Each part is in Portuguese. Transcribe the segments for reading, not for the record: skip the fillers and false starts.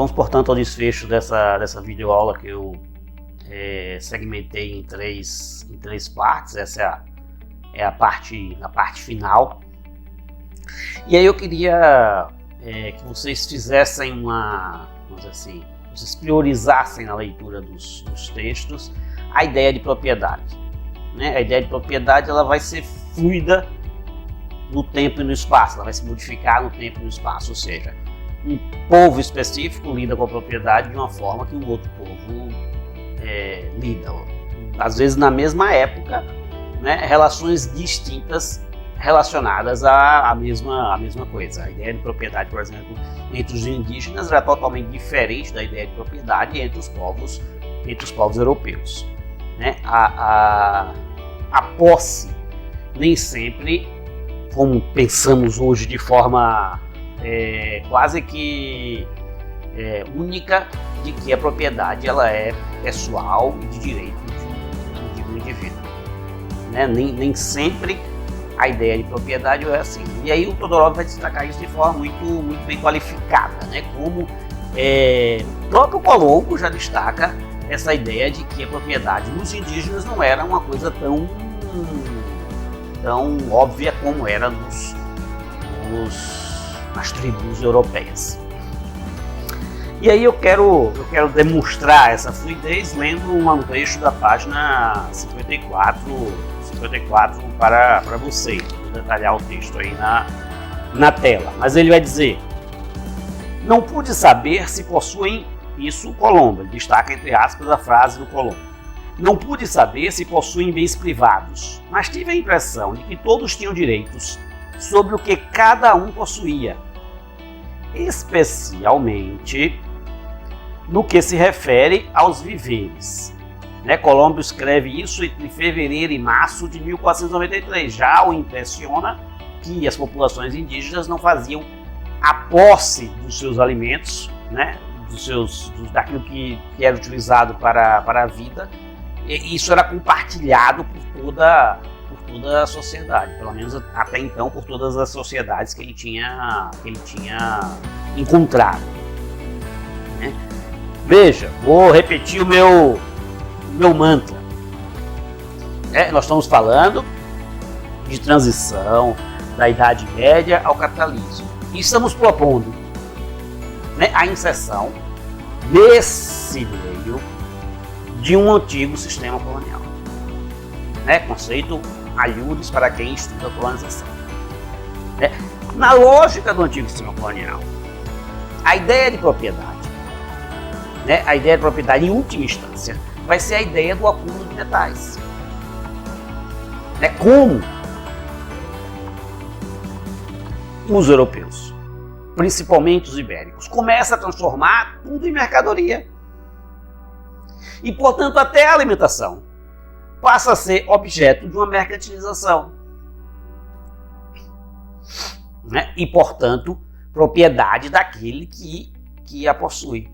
Vamos, portanto, ao desfecho dessa videoaula que eu segmentei em três partes. Essa é a parte final. E aí eu queria que vocês fizessem vamos dizer assim, vocês priorizassem na leitura dos textos a ideia de propriedade. Né? A ideia de propriedade ela vai ser fluida no tempo e no espaço, ela vai se modificar no tempo e no espaço, ou seja, um povo específico lida com a propriedade de uma forma que um outro povo lida. Às vezes na mesma época, né, relações distintas relacionadas à mesma coisa. A ideia de propriedade, por exemplo, entre os indígenas era totalmente diferente da ideia de propriedade entre os povos europeus. Né? A posse nem sempre, como pensamos hoje de forma quase que única, de que a propriedade ela é pessoal e de direito de um indivíduo. Né? Nem sempre a ideia de propriedade é assim. E aí o Todorov vai destacar isso de forma muito bem qualificada, né? Como o próprio Colombo já destaca essa ideia de que a propriedade nos indígenas não era uma coisa tão óbvia como era nas tribos europeias. E aí eu quero demonstrar essa fluidez lendo um trecho da página 54 para vocês. Vou detalhar o texto aí na tela. Mas ele vai dizer: não pude saber se possuem, isso Colombo, ele destaca entre aspas a frase do Colombo, não pude saber se possuem bens privados, mas tive a impressão de que todos tinham direitos sobre o que cada um possuía, especialmente no que se refere aos viveres. Colombo escreve isso entre fevereiro e março de 1493. Já o impressiona que as populações indígenas não faziam a posse dos seus alimentos, né, daquilo que era utilizado para a vida. E isso era compartilhado por toda a sociedade, pelo menos até então por todas as sociedades que ele tinha encontrado. Né? Veja, vou repetir o meu mantra. Nós estamos falando de transição da Idade Média ao capitalismo e estamos propondo, né, a inserção desse meio de um antigo sistema colonial. Conceito aiuris para quem estuda a colonização. Na lógica do antigo sistema colonial, a ideia de propriedade, a ideia de propriedade em última instância, vai ser a ideia do acúmulo de metais. Como os europeus, principalmente os ibéricos, começam a transformar tudo em mercadoria. E, portanto, até a alimentação passa a ser objeto de uma mercantilização. E, portanto, propriedade daquele que a possui.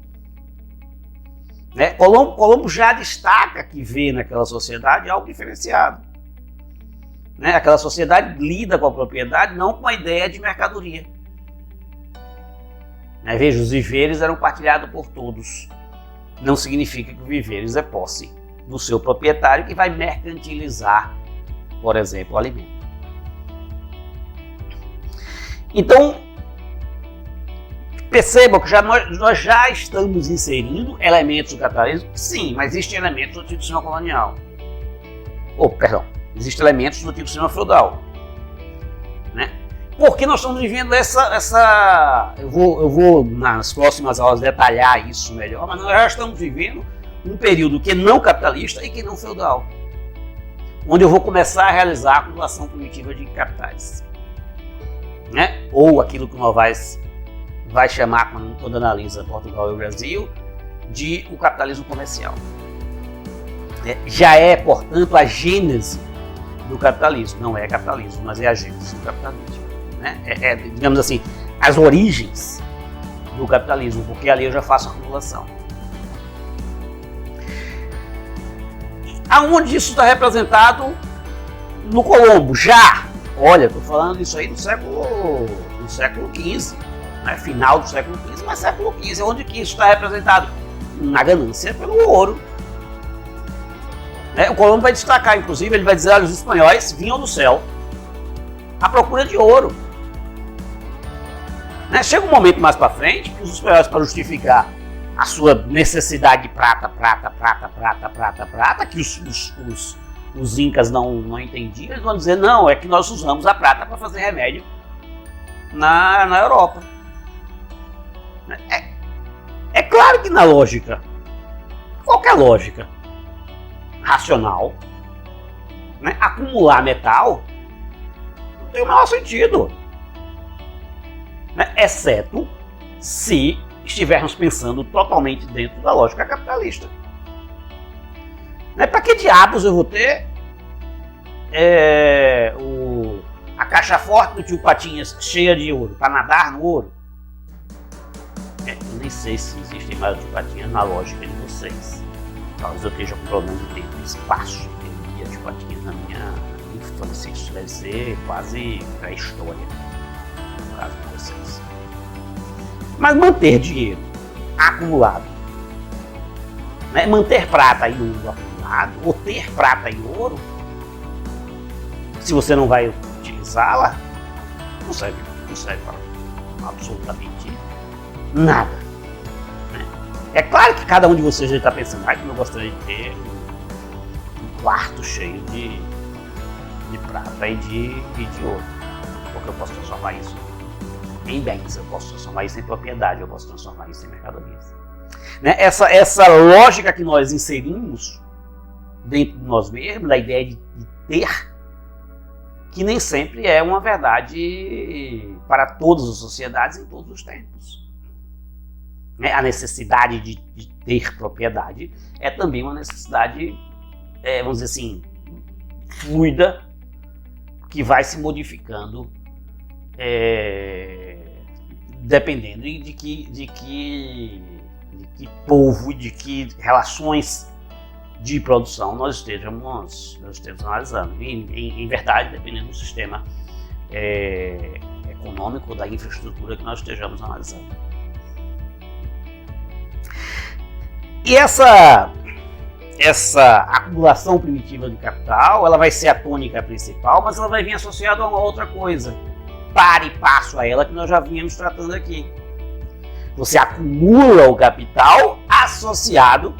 Colombo já destaca que vê naquela sociedade algo diferenciado. Aquela sociedade lida com a propriedade não com a ideia de mercadoria. Veja, os viveres eram partilhados por todos. Não significa que o viveres é posse do seu proprietário que vai mercantilizar, por exemplo, o alimento. Então, percebam que nós já estamos inserindo elementos do capitalismo, sim, mas existem elementos do antigo sistema colonial. Existem elementos do antigo sistema feudal. Porque nós estamos vivendo essa... Eu vou nas próximas aulas detalhar isso melhor, mas nós já estamos vivendo um período que é não capitalista e que não feudal, onde eu vou começar a realizar a acumulação primitiva de capitais. Ou aquilo que o Novaes vai chamar, quando analisa Portugal e o Brasil, de o capitalismo comercial. Já é, portanto, a gênese do capitalismo. Não é capitalismo, mas é a gênese do capitalismo. Digamos assim, as origens do capitalismo, porque ali eu já faço a acumulação. Aonde isso está representado? No Colombo, já! Olha, estou falando isso aí do século XV. né, final do século XV, mas século XV, onde que isso está representado? Na ganância pelo ouro. O Colombo vai destacar, inclusive, ele vai dizer, olha, os espanhóis vinham do céu à procura de ouro. Chega um momento mais para frente que os espanhóis, para justificar a sua necessidade de prata, que os incas não entendiam, eles vão dizer, não, é que nós usamos a prata para fazer remédio na Europa. É claro que na lógica, qualquer lógica racional, acumular metal não tem o menor sentido. Exceto se estivermos pensando totalmente dentro da lógica capitalista. Para que diabos eu vou ter a caixa forte do tio Patinhas cheia de ouro, para nadar no ouro? Eu nem sei se existem mais tio Patinhas na lógica de vocês. Talvez eu esteja com problema de tempo e espaço. Eu via tio Patinhas na minha infância. Isso deve ser quase pré-história, no caso de vocês. Mas manter dinheiro acumulado, manter prata e ouro acumulado, ou ter prata e ouro, se você não vai utilizá-la, não serve para absolutamente nada. É claro que cada um de vocês já está pensando, que eu gostaria de ter um quarto cheio de prata e de ouro, porque eu posso transformar isso em bens, eu posso transformar isso em propriedade, eu posso transformar isso em mercadorias. Essa lógica que nós inserimos dentro de nós mesmos, da ideia de ter, que nem sempre é uma verdade para todas as sociedades em todos os tempos. A necessidade de ter propriedade é também uma necessidade, vamos dizer assim, fluida, que vai se modificando dependendo de que povo e de que relações de produção nós estejamos analisando. Em verdade, dependendo do sistema econômico, da infraestrutura que nós estejamos analisando. E essa acumulação primitiva de capital, ela vai ser a tônica principal, mas ela vai vir associada a uma outra coisa, par e passo a ela, que nós já vínhamos tratando aqui. Você acumula o capital associado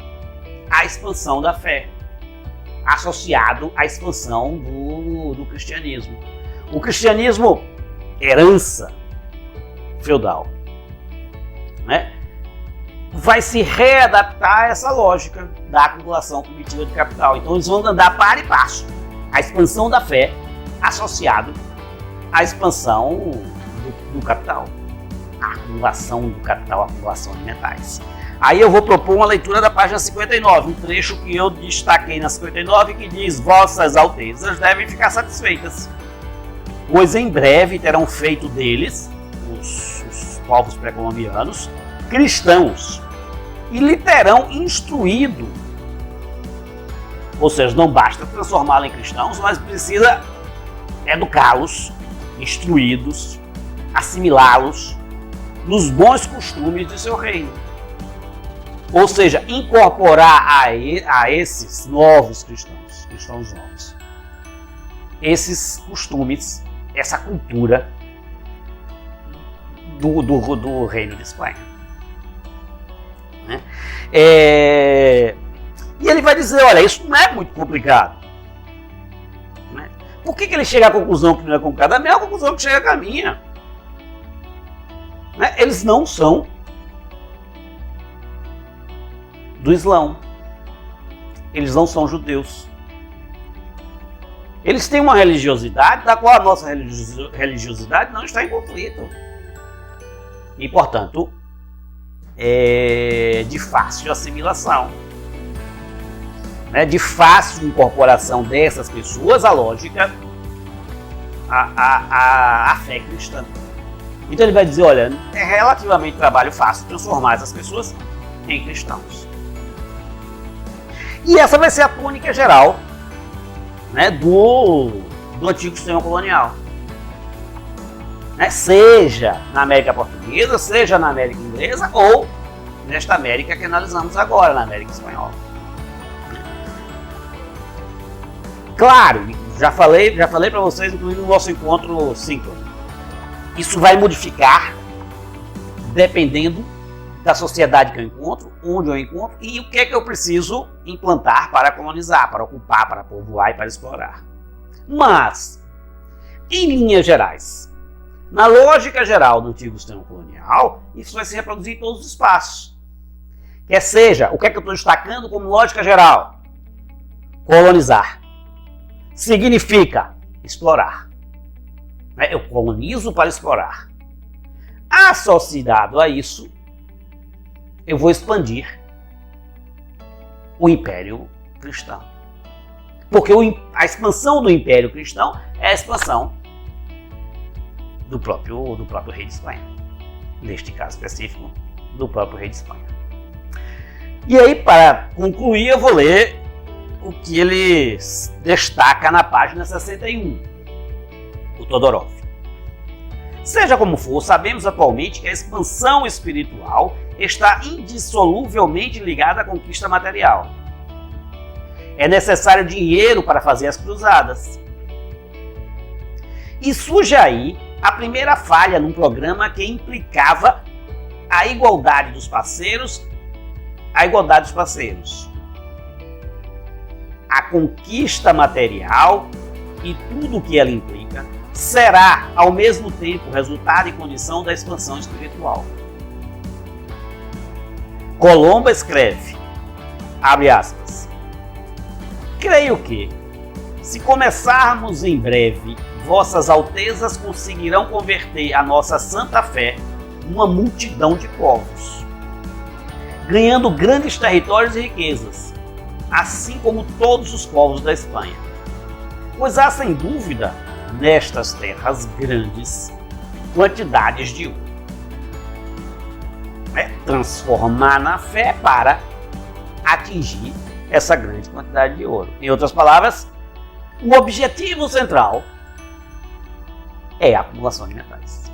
à expansão da fé, associado à expansão do cristianismo. O cristianismo, herança feudal, vai se readaptar a essa lógica da acumulação primitiva de capital. Então eles vão andar par e passo. A expansão da fé associado à expansão do capital. A acumulação do capital, a acumulação de metais. Aí eu vou propor uma leitura da página 59, um trecho que eu destaquei na 59, que diz: Vossas Altezas devem ficar satisfeitas, pois em breve terão feito deles, os povos pré-colombianos, cristãos, e lhe terão instruído. Ou seja, não basta transformá-los em cristãos, mas precisa educá-los, instruí-los, assimilá-los nos bons costumes de seu reino. Ou seja, incorporar a esses novos cristãos novos, esses costumes, essa cultura do reino de Espanha. E ele vai dizer, olha, isso não é muito complicado. Por que ele chega à conclusão que não é complicado? É a mesma conclusão que chega a minha. Eles não são do Islão. Eles não são judeus. Eles têm uma religiosidade da qual a nossa religiosidade não está em conflito. E, portanto, é de fácil assimilação, de fácil incorporação dessas pessoas à lógica, à fé cristã. Então ele vai dizer, olha, é relativamente trabalho fácil transformar essas pessoas em cristãos. E essa vai ser a tônica geral, do antigo sistema colonial. né? Seja na América Portuguesa, seja na América Inglesa ou nesta América que analisamos agora, na América Espanhola. Claro, já falei para vocês, incluindo no nosso encontro síncrono. Isso vai modificar dependendo da sociedade que eu encontro, onde eu encontro e o que é que eu preciso implantar para colonizar, para ocupar, para povoar e para explorar. Mas, em linhas gerais, na lógica geral do antigo sistema colonial, isso vai se reproduzir em todos os espaços. Quer seja, o que é que eu estou destacando como lógica geral? Colonizar. Significa explorar. Eu colonizo para explorar. Associado a isso, eu vou expandir o Império Cristão. Porque a expansão do Império Cristão é a expansão do próprio rei de Espanha. Neste caso específico, do próprio rei de Espanha. E aí, para concluir, eu vou ler o que ele destaca na página 61, o Todorov. Seja como for, sabemos atualmente que a expansão espiritual está indissoluvelmente ligada à conquista material. É necessário dinheiro para fazer as cruzadas. E surge aí a primeira falha num programa que implicava a igualdade dos parceiros, A conquista material e tudo o que ela implica será, ao mesmo tempo, resultado e condição da expansão espiritual. Colomba escreve, abre aspas, creio que, se começarmos em breve, vossas altezas conseguirão converter a nossa santa fé numa multidão de povos, ganhando grandes territórios e riquezas, assim como todos os povos da Espanha. Pois há, sem dúvida, nestas terras grandes quantidades de ouro. Transformar na fé para atingir essa grande quantidade de ouro. Em outras palavras, o objetivo central é a acumulação de metais.